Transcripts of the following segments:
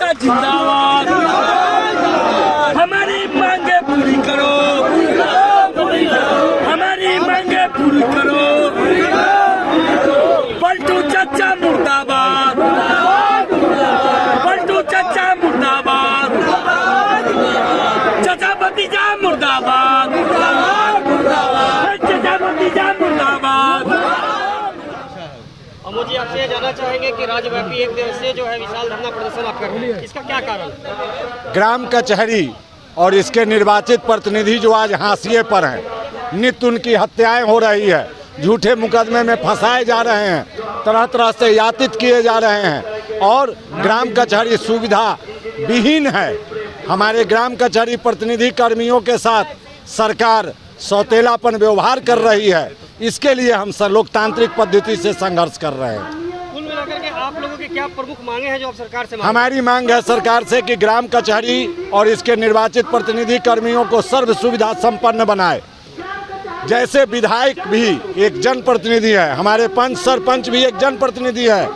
जनता जिंदाबाद। हमारी मांगे पूरी करो, हमारी मांगे पूरी करो। पलटू चाचा मुर्दाबाद, पलटू चाचा मुर्दाबाद, चाचा भतीजा मुर्दाबाद, चाचा भतीजा मुर्दाबाद। अमोद जी, आपसे जानना चाहेंगे कि राज्यव्यापी एक दिवसीय जो है विशाल धरना प्रदर्शन आप कर रहे हैं, इसका क्या कारण? ग्राम कचहरी और इसके निर्वाचित प्रतिनिधि जो आज हाशिए पर हैं, नित्य उनकी हत्याएं हो रही है, झूठे मुकदमे में फंसाए जा रहे हैं, तरह तरह से यातित किए जा रहे हैं और ग्राम कचहरी सुविधा विहीन है। हमारे ग्राम कचहरी प्रतिनिधि कर्मियों के साथ सरकार सौतेलापन व्यवहार कर रही है। इसके लिए हम लोकतांत्रिक पद्धति से संघर्ष कर रहे हैं। कुल मिलाकर के आप लोगों की क्या प्रमुख मांगे हैं जो आप सरकार से? हमारी मांग है सरकार से कि ग्राम कचहरी और इसके निर्वाचित प्रतिनिधि कर्मियों को सर्व सुविधा संपन्न बनाए। जैसे विधायक भी एक जनप्रतिनिधि है, हमारे पंच सरपंच भी एक जनप्रतिनिधि है।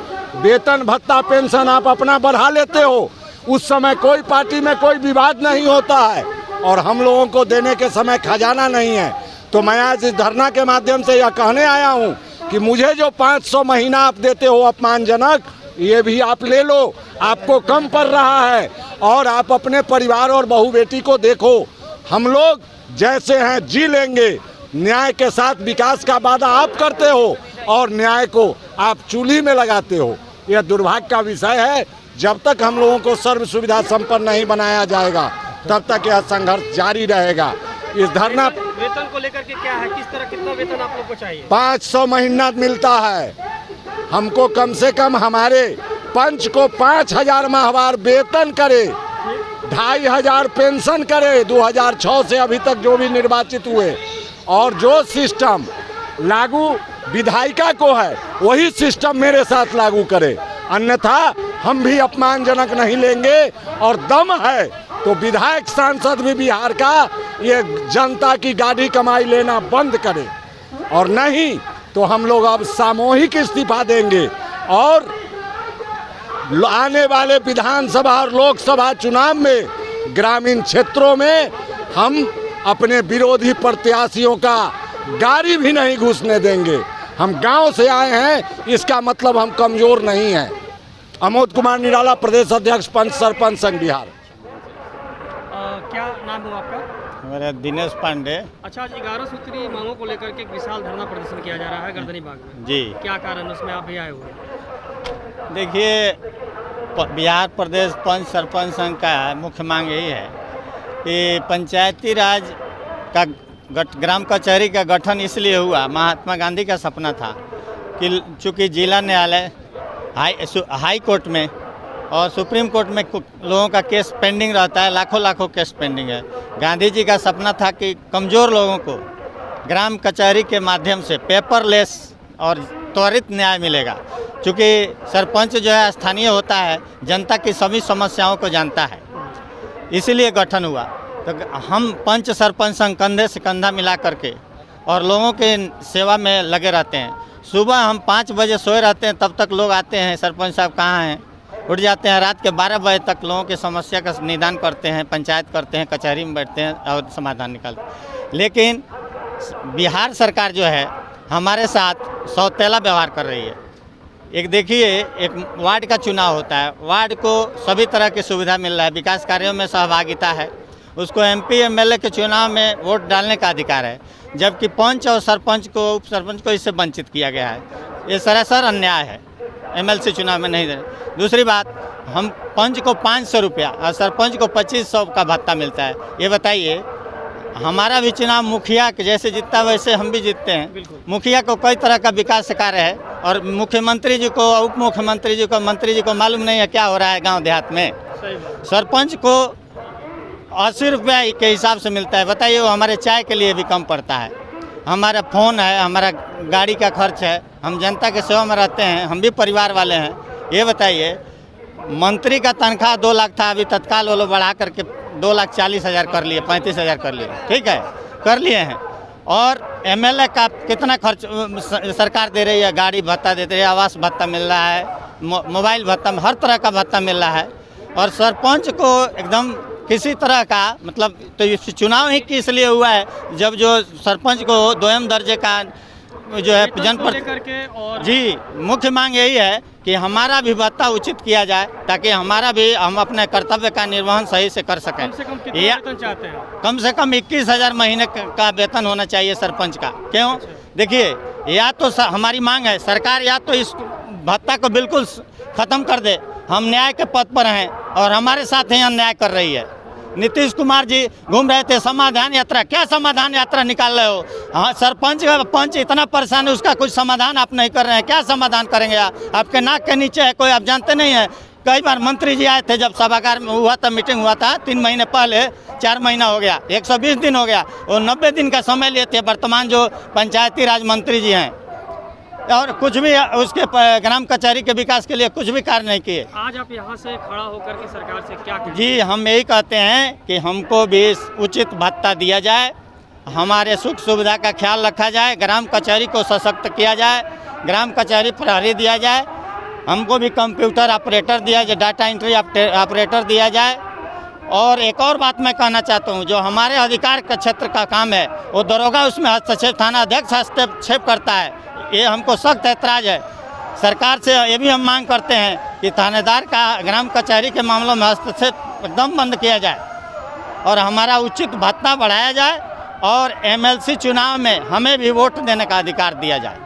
वेतन भत्ता पेंशन आप अपना बढ़ा लेते हो, उस समय कोई पार्टी में कोई विवाद नहीं होता है और हम लोगों को देने के समय खजाना नहीं है। तो मैं आज इस धरना के माध्यम से यह कहने आया हूँ कि मुझे जो 500 महीना आप देते हो अपमानजनक, ये भी आप ले लो, आपको कम पड़ रहा है। और आप अपने परिवार और बहू बेटी को देखो, हम लोग जैसे हैं जी लेंगे। न्याय के साथ विकास का वादा आप करते हो और न्याय को आप चूल्ही में लगाते हो। यह दुर्भाग्य का विषय है। जब तक हम लोगों को सर्व सुविधा संपन्न नहीं बनाया जाएगा तब तक यह संघर्ष जारी रहेगा। इस धरना वेतन को लेकर के क्या है, किस तरह कितना वेतन आप लोग को चाहिए? 500 महीना मिलता है हमको, कम से कम हमारे पंच को 5000 माहवार वेतन करे, 2500 पेंशन करे 2006 से अभी तक जो भी निर्वाचित हुए, और जो सिस्टम लागू विधायिका को है वही सिस्टम मेरे साथ लागू करे, अन्यथा हम भी अपमानजनक नहीं लेंगे। और दम है तो विधायक सांसद भी बिहार का ये जनता की गाड़ी कमाई लेना बंद करे, और नहीं तो हम लोग अब सामूहिक इस्तीफा देंगे और आने वाले विधानसभा और लोकसभा चुनाव में ग्रामीण क्षेत्रों में हम अपने विरोधी प्रत्याशियों का गाड़ी भी नहीं घुसने देंगे। हम गांव से आए हैं, इसका मतलब हम कमजोर नहीं हैं। अमोद कुमार निराला, प्रदेश अध्यक्ष पंच सरपंच संघ बिहार। क्या नाम है आपका? मेरा दिनेश पांडे। अच्छा, आज 11 सूत्री मांगों को लेकर के एक विशाल धरना प्रदर्शन किया जा रहा है गर्दनी बाग में। जी, क्या कारण उसमें आप भी आए हुए? देखिए, बिहार प्रदेश पंच सरपंच संघ का मुख्य मांग यही है कि पंचायती राज का ग्राम कचहरी का गठन इसलिए हुआ, महात्मा गांधी का सपना था कि चूँकि जिला न्यायालय हाई कोर्ट में और सुप्रीम कोर्ट में लोगों का केस पेंडिंग रहता है, लाखों केस पेंडिंग है। गांधी जी का सपना था कि कमज़ोर लोगों को ग्राम कचहरी के माध्यम से पेपरलेस और त्वरित न्याय मिलेगा। चूँकि सरपंच जो है स्थानीय होता है, जनता की सभी समस्याओं को जानता है, इसीलिए गठन हुआ। तो हम पंच सरपंच संघ कंधे से कंधा मिला करके और लोगों के सेवा में लगे रहते हैं। सुबह हम 5 बजे सोए रहते हैं, तब तक लोग आते हैं, सरपंच साहब कहाँ हैं, उठ जाते हैं। रात के 12 बजे तक लोगों की समस्या का निदान करते हैं, पंचायत करते हैं, कचहरी में बैठते हैं और समाधान निकालते हैं। लेकिन बिहार सरकार जो है हमारे साथ सौतेला व्यवहार कर रही है। एक देखिए, एक वार्ड का चुनाव होता है, वार्ड को सभी तरह की सुविधा मिल रहा है, विकास कार्यों में सहभागिता है, उसको MP MLA के चुनाव में वोट डालने का अधिकार है, जबकि पंच और सरपंच को, उप सरपंच को इससे वंचित किया गया है। ये सरासर अन्याय है, MLC चुनाव में नहीं दे। दूसरी बात, हम पंच को 500 रुपया और सरपंच को 2500 का भत्ता मिलता है। ये बताइए, हमारा भी चुनाव मुखिया जैसे जीतता वैसे हम भी जीतते हैं। मुखिया को कई तरह का विकास कार्य है और मुख्यमंत्री जी को, उप मुख्यमंत्री जी को, मंत्री जी को मालूम नहीं है क्या हो रहा है गाँव देहात में। सरपंच को 80 रुपया के हिसाब से मिलता है। बताइए, वो हमारे चाय के लिए भी कम पड़ता है। हमारा फ़ोन है, हमारा गाड़ी का खर्च है, हम जनता के सेवा में रहते हैं, हम भी परिवार वाले हैं। ये बताइए, मंत्री का तनख्वाह 2 लाख था, अभी तत्काल वो लोग बढ़ा करके 2,40,000 कर लिए, 35,000 कर लिए। ठीक है, कर लिए हैं। और MLA का कितना खर्च सरकार दे रही है, गाड़ी भत्ता देते रही है, आवास भत्ता मिल रहा है, मोबाइल भत्ता, हर तरह का भत्ता मिल रहा है। और सरपंच को एकदम किसी तरह का मतलब तो इस चुनाव ही किस लिए हुआ है जब जो सरपंच को दोयम दर्जे का जो है करके और जी मुख्य मांग यही है कि हमारा भी भत्ता उचित किया जाए ताकि हमारा भी हम अपने कर्तव्य का निर्वहन सही से कर सकें। कम से कम कितना वेतन चाहते हैं? कम से कम 21,000 महीने का वेतन होना चाहिए सरपंच का। क्यों? देखिए या तो हमारी मांग है सरकार या तो इस भत्ता को बिल्कुल ख़त्म कर दे। हम न्याय के पद पर हैं और हमारे साथ यहाँ अन्याय कर रही है। नीतीश कुमार जी घूम रहे थे समाधान यात्रा, क्या समाधान यात्रा निकाल रहे हो? हाँ सरपंच का पंच इतना परेशान है, उसका कुछ समाधान आप नहीं कर रहे हैं, क्या समाधान करेंगे आपके नाक के नीचे है कोई, आप जानते नहीं हैं। कई बार मंत्री जी आए थे जब सभागार में हुआ था, मीटिंग हुआ था 3 महीने पहले, 4 महीना हो गया, 120 दिन हो गया, और 90 दिन का समय लिए थे वर्तमान जो पंचायती राज मंत्री जी हैं, और कुछ भी उसके ग्राम कचहरी के विकास के लिए कुछ भी कार्य नहीं किए। आज आप यहाँ से खड़ा होकर के सरकार से क्या कहेंगे? जी हम यही कहते हैं कि हमको भी उचित भत्ता दिया जाए, हमारे सुख सुविधा का ख्याल रखा जाए, ग्राम कचहरी को सशक्त किया जाए, ग्राम कचहरी प्रहरी दिया जाए, हमको भी कंप्यूटर ऑपरेटर दिया जाए, डाटा एंट्री ऑपरेटर दिया जाए। और एक और बात मैं कहना चाहता हूँ, जो हमारे अधिकार का क्षेत्र का काम है वो दरोगा उसमें हस्तक्षेप, थाना अध्यक्ष हस्तक्षेप करता है, ये हमको सख्त ऐतराज़ है। सरकार से ये भी हम मांग करते हैं कि थानेदार का ग्राम कचहरी के मामलों में हस्तक्षेप एकदम बंद किया जाए और हमारा उचित भत्ता बढ़ाया जाए और MLC चुनाव में हमें भी वोट देने का अधिकार दिया जाए।